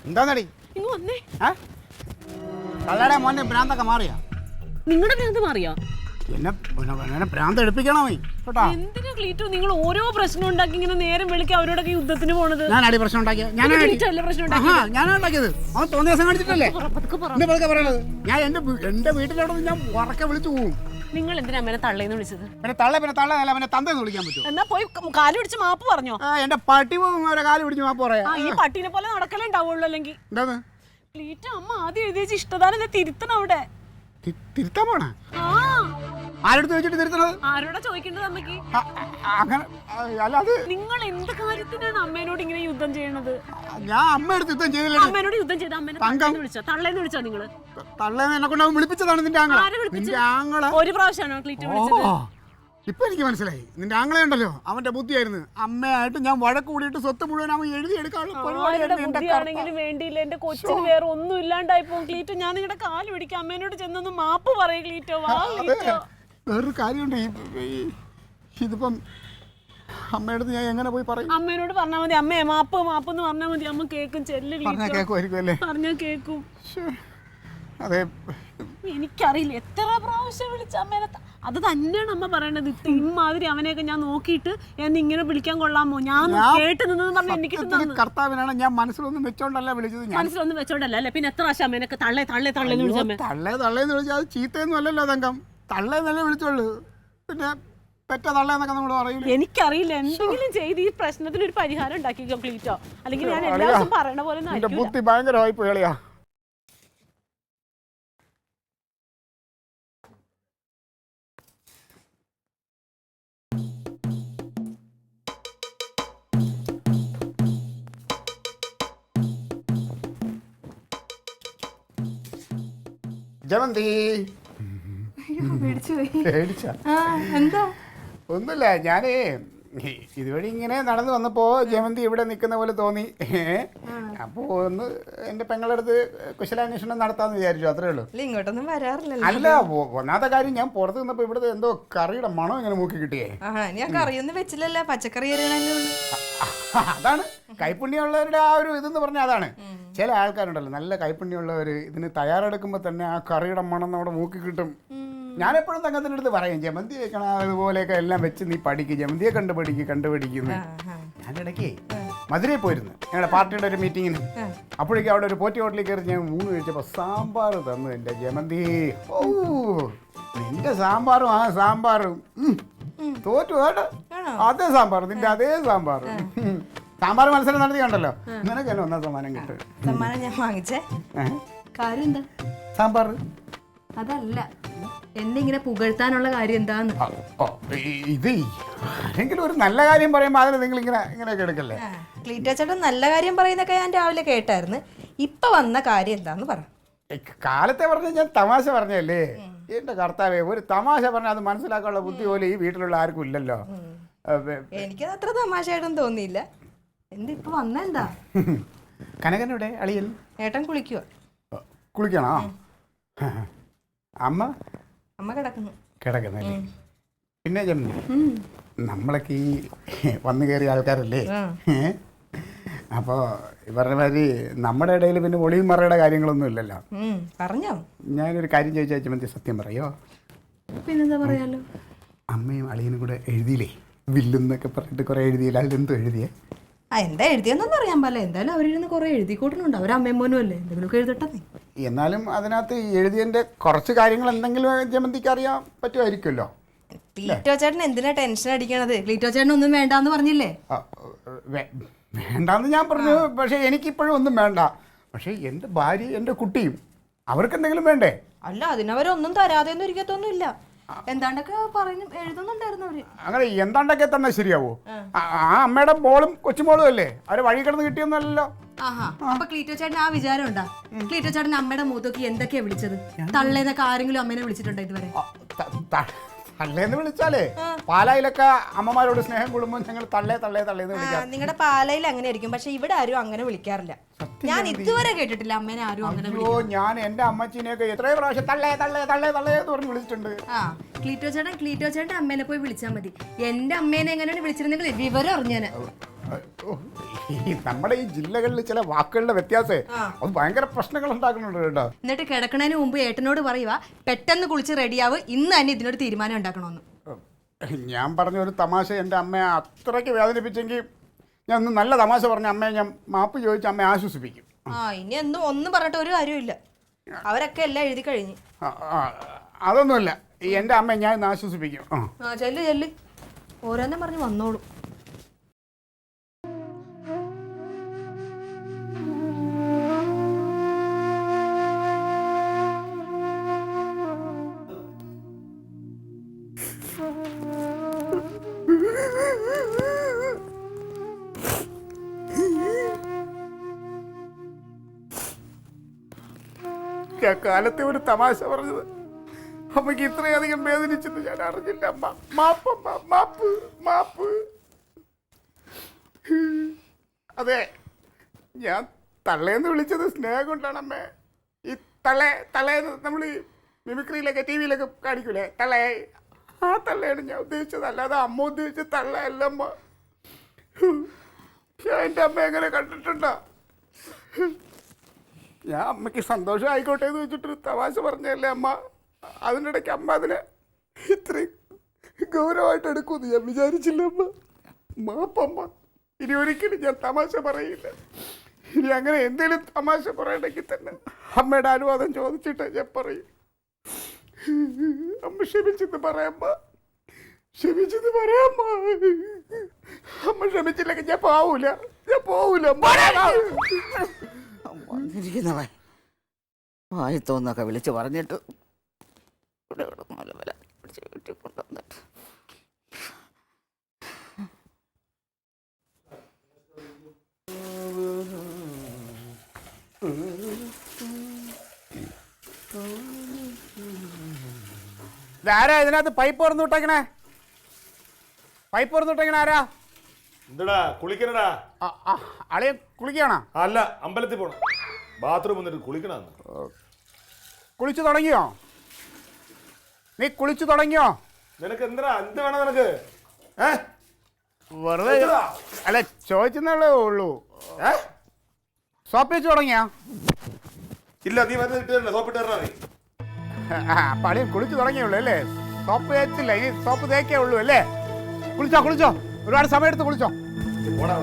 എന്താന്നടി കള്ളയുടെ മോന്റെ ഭ്രാന്തൊക്കെ മാറിയാ? നിങ്ങളുടെ ഭ്രാന്ത് മാറിയോ? എന്നെ ഭ്രാന്ത് എടുപ്പിക്കണോ കേട്ടോ? എന്തിനാ ക്ലീറ്റോ നിങ്ങൾ ഓരോ പ്രശ്നം ഉണ്ടാക്കി ഇങ്ങനെ നേരം വിളിക്കുക അവരോടൊക്കെ യുദ്ധത്തിന് പോണത്? ഞാനടി പ്രശ്നം ഉണ്ടാക്കിയ? ഞാനുണ്ടാക്കിയത് അവൻ തോന്നിയ ദിവസം കാണിച്ചിട്ടല്ലേ പറയണത്? ഞാൻ എന്റെ വീട്ടിലോട്ട് ഞാൻ ഉറക്കെ വിളിച്ചു പോകും. നിങ്ങൾ എന്തിനാ അമ്മേനെ തള്ളേന്ന് വിളിച്ചത്? പിന്നെ തള്ളല്ല അവനെ തന്തേന്ന് വിളിക്കാൻ പറ്റും. എന്നാ പോയി കാല് പിടിച്ച് മാപ്പ് പറഞ്ഞോ? എന്റെ പട്ടി പോകും അവരെ കാല് പിടിച്ച് മാപ്പ് പറയാ. ഈ പട്ടീനെ പോലെ നടക്കലേ ഉണ്ടാവുള്ളൂ. അല്ലെങ്കിൽ എന്താന്ന് ക്ലീറ്റോ അമ്മ ആദ്യം എഴുതിയ ഇഷ്ടദാനം തിരുത്തണം അവിടെ. തിരുത്താൻ പോണ? ആരോട് വെച്ചിട്ട് തിരുത്തണത്? ആരോടാ ചോദിക്കേണ്ടത് അമ്മക്ക്? അങ്ങനെ അല്ലാതെ നിങ്ങൾ എന്ത് കാര്യത്തിനാണ് അമ്മേനോട് ഇങ്ങനെ യുദ്ധം ചെയ്യണത്? ഞാൻ അമ്മയോട് യുദ്ധം ചെയ്തില്ല. അമ്മേനോട് യുദ്ധം ചെയ്ത അമ്മേനെ വിളിച്ചോ? തള്ളേന്ന് വിളിച്ചോ? നിങ്ങള് തള്ളേന്ന് എന്നെ കൊണ്ട് വിളിപ്പിച്ചതാണ് നിന്റെ ആങ്ങള. ഒരു പ്രാവശ്യമാണോ ക്ലീറ്റോ വിളിച്ചത്? ഇപ്പൊ എനിക്ക് മനസ്സിലായി. നിന്റെ ആങ്ങളെ ഉണ്ടല്ലോ അവന്റെ ബുദ്ധിയായിരുന്നു. അമ്മയായിട്ട് ഞാൻ വഴക്ക് കൂടിയിട്ട് സ്വത്ത് മുഴുവൻ അവൻ എഴുതിയെടുക്കാണെങ്കിലും വേണ്ടിയില്ല. എന്റെ കൊച്ചിന് വേറെ ഒന്നും ഇല്ലാണ്ടായിപ്പോ ക്ലീറ്റോ. ഞാൻ നിങ്ങളുടെ കാല് പിടിക്കാം. അമ്മേനോട് ചെന്നൊന്ന് മാപ്പ് പറയും ക്ലീറ്റോ. വേറൊരു കാര്യമുണ്ട്. ഇതിപ്പം അമ്മയുടെ ഞാൻ എങ്ങനെ പോയി പറയും? അമ്മേനോട് പറഞ്ഞാൽ മതി. അമ്മേ മാപ്പ് മാപ്പ് എന്ന് പറഞ്ഞാൽ മതി. അമ്മ കേക്കും. പറഞ്ഞാ കേക്കും. അതെ എനിക്കറിയില്ല എത്ര പ്രാവശ്യം വിളിച്ച അമ്മേനെ. അത് തന്നെയാണ് അമ്മ പറയണത്. ഇമാതിരി അവനെയൊക്കെ ഞാൻ നോക്കിയിട്ട് എന്നെ ഇങ്ങനെ വിളിക്കാൻ കൊള്ളാമോ? ഞാൻ കേട്ട് നിന്നെന്ന് പറഞ്ഞ എനിക്ക് കർത്താവിനാണ് ഞാൻ മനസ്സിലൊന്നും വെച്ചോണ്ടല്ല വിളിച്ചത്. മനസ്സിലൊന്നും വെച്ചോണ്ടല്ല അല്ലേ? പിന്നെ എത്ര പ്രാവശ്യം അമ്മേനൊക്കെ തള്ളേന്ന് വിളിച്ചമ്മേ? തള്ളേന്ന് വിളിച്ചാൽ അത് ചീത്തയൊന്നും അല്ലല്ലോ തങ്കം. തള്ളേന്നല്ലേ വിളിച്ചോളൂ. പിന്നെ പെറ്റ തള്ളേന്നൊക്കെ നമ്മൾ പറയും. എനിക്കറിയില്ല. എന്തെങ്കിലും ചെയ്ത് ഈ പ്രശ്നത്തിന് ഒരു പരിഹാരം ഉണ്ടാക്കിക്കോ ക്ലീറ്റോ. അല്ലെങ്കിൽ ഞാൻ എല്ലാ ദിവസവും പറയണ പോലെ ബുദ്ധി ഭയങ്കരമായി പോയാ. ജമന്തി എന്താ? ഒന്നുമില്ല. ഞാനേ ഇതുവഴി ഇങ്ങനെ നടന്നു വന്നപ്പോ ജമന്തി ഇവിടെ നിൽക്കുന്ന പോലെ തോന്നി. അപ്പോ ഒന്ന് എന്റെ പെങ്ങളടുത്ത് കുശലാന്വേഷണം നടത്താന്ന് വിചാരിച്ചു. അത്രേ ഉള്ളൂ. ഇങ്ങോട്ടൊന്നും വരാറില്ലല്ലോ. അല്ല, ഒന്നാമത്തെ കാര്യം ഞാൻ പുറത്ത് നിന്നപ്പോ ഇവിടുത്തെ എന്തോ കറിയുടെ മണം ഇങ്ങനെ മൂക്കി കിട്ടിയേ. ഞാൻ കറിയൊന്നും വെച്ചില്ലല്ലോ, പച്ചക്കറി. അതാണ് കൈപ്പുണ്യമുള്ളവരുടെ ആ ഒരു ഇതെന്ന് പറഞ്ഞാൽ അതാണ്. ചില ആൾക്കാരുണ്ടല്ലോ നല്ല കൈപ്പുണ്യമുള്ളവർ ഇതിന് തയ്യാറെടുക്കുമ്പോൾ തന്നെ ആ കറിയുടെ മണം നമ്മുടെ മൂക്കി കിട്ടും. ഞാനെപ്പോഴും തങ്കത്തിൻ്റെ അടുത്ത് പറയും ജമന്തി വെക്കണം അതുപോലെയൊക്കെ എല്ലാം വെച്ച് നീ പഠിക്കും, ജമന്തിയെ കണ്ടുപിടിക്കുന്നു. ഞാൻ ഇടയ്ക്ക് മധുരയിൽ പോയിരുന്നു ഞങ്ങളുടെ പാർട്ടിയുടെ ഒരു മീറ്റിങ്ങിന്. അപ്പോഴേക്കും അവിടെ ഒരു പോറ്റി ഹോട്ടലിൽ കയറി ഞാൻ ഊണ് കഴിച്ചപ്പോൾ സാമ്പാർ തന്നു എൻ്റെ ജമന്തി. ഓ നിന്റെ സാമ്പാറും ആ സാമ്പാറും തോറ്റു കേട്ടോ. അതേ സാമ്പാർ, നിന്റെ അതേ സാമ്പാർ. സാമ്പാർ മത്സരം നടത്തി കണ്ടല്ലോ, നിനക്ക് തന്നെ ഒന്നാം സമ്മാനം കിട്ടും. സമ്മാനം ഞാൻ വാങ്ങിച്ചേ. കാര്യം എന്താ? സാമ്പാർ അതല്ല, എന്നെ ഇങ്ങനെ പുകഴ്ത്താനുള്ള കാര്യം എന്താന്ന്. ഇത് ആരെങ്കിലും ഒരു നല്ല കാര്യം പറയുമ്പോൾ അതിന് നിങ്ങൾ ഇങ്ങനെയൊക്കെ എടുക്കല്ലേ? ക്ലീറ്റോ ചേട്ടൻ നല്ല കാര്യം പറയുന്നൊക്കെ ഞാൻ രാവിലെ കേട്ടായിരുന്നു. ഇപ്പൊ വന്ന കാര്യം എന്താന്ന് പറ. കാലത്തെ പറഞ്ഞ ഞാൻ തമാശ പറഞ്ഞല്ലേ. എന്റെ കർത്താവേ, ഒരു തമാശ പറഞ്ഞാൽ അത് മനസ്സിലാക്കാനുള്ള ബുദ്ധി പോലും ഈ വീട്ടിലുള്ള ആർക്കും ഇല്ലല്ലോ. എനിക്കത് അത്ര തമാശയായിട്ടൊന്നും തോന്നിയില്ല. ഇപ്പൊ വന്നെന്താ? കനകനോടെ അളിയൻ ഏട്ടൻ കുളിക്കണോ? അമ്മ കിടക്കുന്നല്ലേ? പിന്നെ ജമന്തി, നമ്മളൊക്കെ ഈ വന്നു കയറിയ ആൾക്കാരല്ലേ. അപ്പോൾ ഇവരുടെ മാതിരി നമ്മുടെ ഇടയിൽ പിന്നെ ഒളിയും മറയുടെ കാര്യങ്ങളൊന്നും ഇല്ലല്ലോ. പറഞ്ഞോ. ഞാനൊരു കാര്യം ചോദിച്ചാൽ ജമന്തി സത്യം പറയോ? പിന്നെന്താ പറയാലോ. അമ്മയും അളിയനും കൂടെ എഴുതിയില്ലേ വില്ലെന്നൊക്കെ പറഞ്ഞിട്ട് കുറെ എഴുതിയില്ല. അതിലെന്തോ എഴുതിയേ? എന്താ എഴുതിയെന്നൊന്നും അറിയാൻ പാടില്ല. എന്തായാലും അവരിരുന്ന് കുറെ എഴുതിക്കൂട്ടുന്നുണ്ട്. അവരമ്മയും മോനും അല്ലേ, എന്തെങ്കിലുമൊക്കെ എഴുതട്ടെ. എന്നാലും അതിനകത്ത് എഴുതിയതിന്റെ കുറച്ച് കാര്യങ്ങൾ എന്തെങ്കിലും ജമന്തിക്ക് അറിയാൻ പറ്റുമായിരിക്കുമല്ലോ. ക്ലീറ്റോ ചേട്ടൻ എന്തിനാ ടെൻഷൻ അടിക്കണത്? ക്ലീറ്റോ ചേട്ടൻ ഒന്നും വേണ്ടാന്ന് പറഞ്ഞില്ലേ? വേണ്ടാന്ന് ഞാൻ പറഞ്ഞു. പക്ഷെ എനിക്കിപ്പോഴും ഒന്നും വേണ്ട. പക്ഷെ എൻ്റെ ഭാര്യ എൻ്റെ കുട്ടിയും അവർക്ക് എന്തെങ്കിലും വേണ്ടേ? അല്ല, അതിനവരൊന്നും തരാതെയൊന്നും ഇരിക്കത്തൊന്നുമില്ല. എന്താണ്ടൊക്കെ പറഞ്ഞു എഴുതുന്നുണ്ടായിരുന്നു അവര്. അങ്ങനെ എന്താണ്ടൊക്കെ തന്നെ ശരിയാവോ? ആ അമ്മയുടെ മോളും കൊച്ചുമോളും അല്ലേ, അവര് വഴി കിടന്ന് കിട്ടിയൊന്നുമല്ലല്ലോ. അപ്പൊ ക്ലീറ്റോ ചേട്ടൻ ആ വിചാരം ഉണ്ടാ? ക്ലീറ്റോ ചേട്ടൻ അമ്മയുടെ മൂത്തൊക്കെ എന്തൊക്കെയാ വിളിച്ചത്? തള്ളേന്നൊക്കെ ആരെങ്കിലും അമ്മേനെ വിളിച്ചിട്ടുണ്ടോ ഇതുവരെ? തള്ളേന്ന് വിളിച്ചാലേ പാലായിലൊക്കെ അമ്മമാരോട് സ്നേഹം കൂടുമ്പോൾ ഞങ്ങൾ തള്ളേന്ന് വിളിക്കാം. നിങ്ങളുടെ പാലയിൽ അങ്ങനെ ആയിരിക്കും, പക്ഷെ ഇവിടെ ആരും അങ്ങനെ വിളിക്കാറില്ല. ഞാൻ ഇതുവരെ കേട്ടിട്ടില്ല അമ്മേനെ ആരും അങ്ങനെ അയ്യോ ഞാൻ എന്റെ അമ്മച്ചീനെയൊക്കെ എത്രയോ പ്രാവശ്യം തള്ളേ തള്ളേ തള്ളേ തള്ളേ എന്ന് പറഞ്ഞ് വിളിച്ചിട്ടുണ്ട്. ആ ക്ലീറ്റോ ചേട്ടൻ അമ്മേനെ പോയി വിളിച്ചാൽ മതി. എന്റെ അമ്മേനെ എങ്ങനെയാണ് വിളിച്ചിരുന്നെങ്കിൽ വിവരം അറിഞ്ഞേനെ. നമ്മുടെ ഈ ജില്ലകളിൽ ചില വാക്കുകളുടെ വ്യത്യാസേ അത് ഭയങ്കര പ്രശ്നങ്ങൾ ഉണ്ടാക്കുന്നുണ്ട് കേട്ടോ. എന്നിട്ട് കിടക്കണതിന് മുമ്പ് ഏട്ടനോട് പറയുക പെട്ടെന്ന് കുളിച്ച് റെഡിയാവ്, ഇന്ന് തന്നെ ഇതിനൊരു തീരുമാനം ഉണ്ടാക്കണമെന്ന്. ഞാൻ പറഞ്ഞ ഒരു തമാശ എൻ്റെ അമ്മയെ അത്രയ്ക്ക് വേദനിപ്പിച്ചെങ്കിൽ ഞാൻ ഒന്ന് നല്ല തമാശ പറഞ്ഞ അമ്മയെ ഞാൻ മാപ്പ് ചോദിച്ച് അമ്മയെ ആശ്വസിപ്പിക്കും. ഇനി ഒന്നും പറഞ്ഞിട്ട് ഒരു കാര്യമില്ല, അവരൊക്കെ എല്ലാം എഴുതി കഴിഞ്ഞു. അതൊന്നുമില്ല, ഈ എൻ്റെ അമ്മയെ ഞാൻ ഇന്ന് ആശ്വസിപ്പിക്കും. ചെല്ല് ഓരോന്നും പറഞ്ഞ് വന്നോളൂ. കാലത്തെ ഒരു തമാശ പറഞ്ഞത് അമ്മയ്ക്ക് ഇത്രയധികം വേദനിച്ചെന്ന് ഞാൻ അറിഞ്ഞില്ല. അമ്മ മാപ്പമ്മ, മാപ്പ് മാപ്പ്. അതെ, ഞാൻ തള്ളേന്ന് വിളിച്ചത് സ്നേഹം കൊണ്ടാണ് അമ്മേ. ഈ തള്ളേന്ന് നമ്മൾ ഈ മിമിക്രിയിലൊക്കെ ടി വിയിലൊക്കെ കാണിക്കൂലേ തള്ളേ, ആ തള്ളയാണ് ഞാൻ ഉദ്ദേശിച്ചത്, അല്ലാതെ അമ്മ ഉദ്ദേശിച്ച തള്ളയല്ല അമ്മ. എൻ്റെ അമ്മ എങ്ങനെ കണ്ടിട്ടുണ്ടോ? ഞാൻ അമ്മയ്ക്ക് സന്തോഷം ആയിക്കോട്ടെ എന്ന് വെച്ചിട്ടൊരു തമാശ പറഞ്ഞല്ലേ അമ്മ. അതിനിടയ്ക്ക് അമ്മ അതിനെ ഇത്രയും ഗൗരവമായിട്ട് എടുക്കുമെന്ന് ഞാൻ വിചാരിച്ചില്ല അമ്മ. മാപ്പമ്മ, ഇനി ഒരിക്കലും ഞാൻ തമാശ പറയില്ല. ഇനി അങ്ങനെ എന്തെങ്കിലും തമാശ പറയണമെങ്കിൽ തന്നെ അമ്മയുടെ അനുവാദം ചോദിച്ചിട്ടേ ഞാൻ പറയും. അമ്മ ക്ഷമിച്ചെന്ന് പറയാമ്മ, ക്ഷമിച്ചെന്ന് പറയാമ്മ. അമ്മ ക്ഷമിച്ചില്ലെങ്കിൽ ഞാൻ പോവൂല വന്നിരിക്കുന്നവൻ വായി തോന്നൊക്കെ വിളിച്ച് പറഞ്ഞിട്ട് ഇവിടെ നല്ല വില പിടിച്ച് വീട്ടിൽ കൊണ്ടുവന്നിട്ട് ഇതാരാ ഇതിനകത്ത് പൈപ്പ് തുറന്നു വിട്ടേക്കണേ? പൈപ്പ് തുറന്നു വിട്ടേക്കണേ ആരാ? എന്താടാ കുളിക്കണടാ? അളിയെ കുളിക്കുകയാണോ? അല്ല, അമ്പലത്തിൽ പോണം. ബാത്റൂം വന്നിട്ട് കുളിക്കണമെന്ന്. കുളിച്ചു തുടങ്ങിയോ? നീ കുളിച്ചു തുടങ്ങിയോ? നിനക്ക് എന്താ എന്ത് വേണം നിനക്ക്? വെറുതെ അല്ല ചോദിച്ചെന്നുള്ളേ ഉള്ളൂ. സോപ്പ് വെച്ച് തുടങ്ങിയാ? ഇല്ല, നീ വന്ന് ഇട്ട് സോപ്പിട്ട് തരണ. നീ അപ്പൊ അളിയൻ കുളിച്ചു തുടങ്ങിയുള്ളൂ അല്ലേ? സോപ്പ് തേച്ചില്ല, ഇനി സോപ്പ് തേക്കേ ഉള്ളൂ അല്ലേ? കുളിച്ചോ ഒരുപാട് സമയം എടുത്ത് കുളിച്ചോ. പോടാ.